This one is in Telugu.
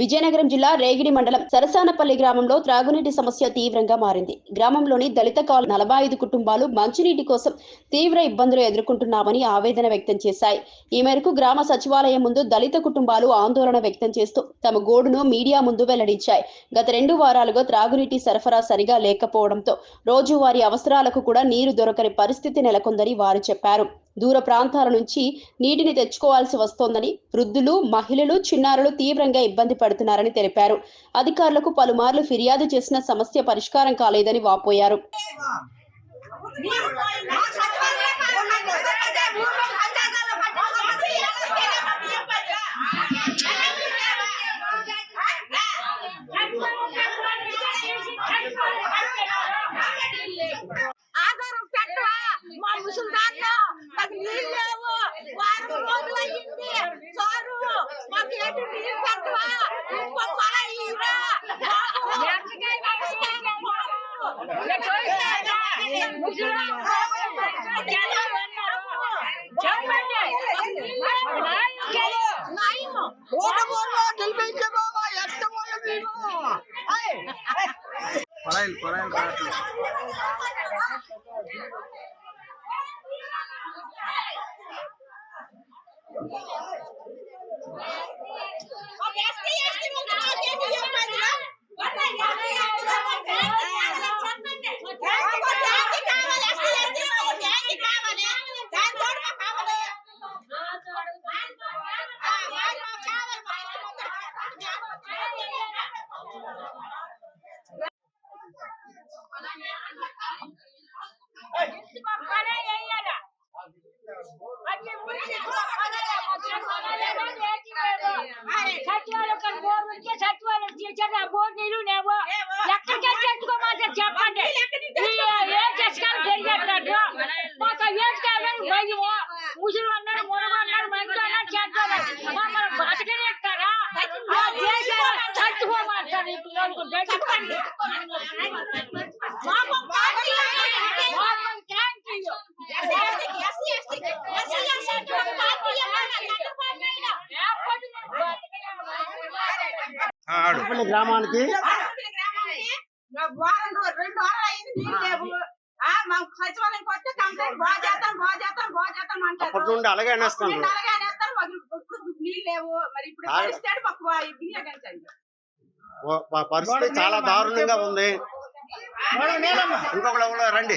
విజయనగరం జిల్లా రేగిడి మండలం సరసానపల్లి గ్రామంలో త్రాగునీటి సమస్య తీవ్రంగా మారింది. గ్రామంలోని దళిత కాలనీ 45 కుటుంబాలు మంచినీటి కోసం తీవ్ర ఇబ్బందులు ఎదుర్కొంటున్నామని ఆవేదన వ్యక్తం చేశాయి. ఈ మేరకు గ్రామ సచివాలయం ముందు దళిత కుటుంబాలు ఆందోళన వ్యక్తం చేస్తూ తమ గోడును మీడియా ముందు వెల్లడించాయి. గత 2 వారాలుగా త్రాగునీటి సరఫరా సరిగా లేకపోవడంతో రోజువారీ అవసరాలకు కూడా నీరు దొరకని పరిస్థితి నెలకొందని వారు చెప్పారు. దూర ప్రాంతాల నుంచి నీటిని తెచ్చుకోవాల్సి వస్తోందని, వృద్ధులు, మహిళలు, చిన్నారులు తీవ్రంగా ఇబ్బంది పడుతున్నారని తెలిపారు. అధికారులకు పలుమార్లు ఫిర్యాదు చేసిన సమస్య పరిష్కారం కాలేదని వాపోయారు. గ్రామానికి 2 సచివాలయం కొట్టి కంప్లైంట్ అంటారు. అలాగే అనేస్తారు. నీళ్ళు లేవు. మరి ఇప్పుడు పరిస్థితి చాలా దారుణంగా ఉంది. ఇంకొకళ్ళు రండి.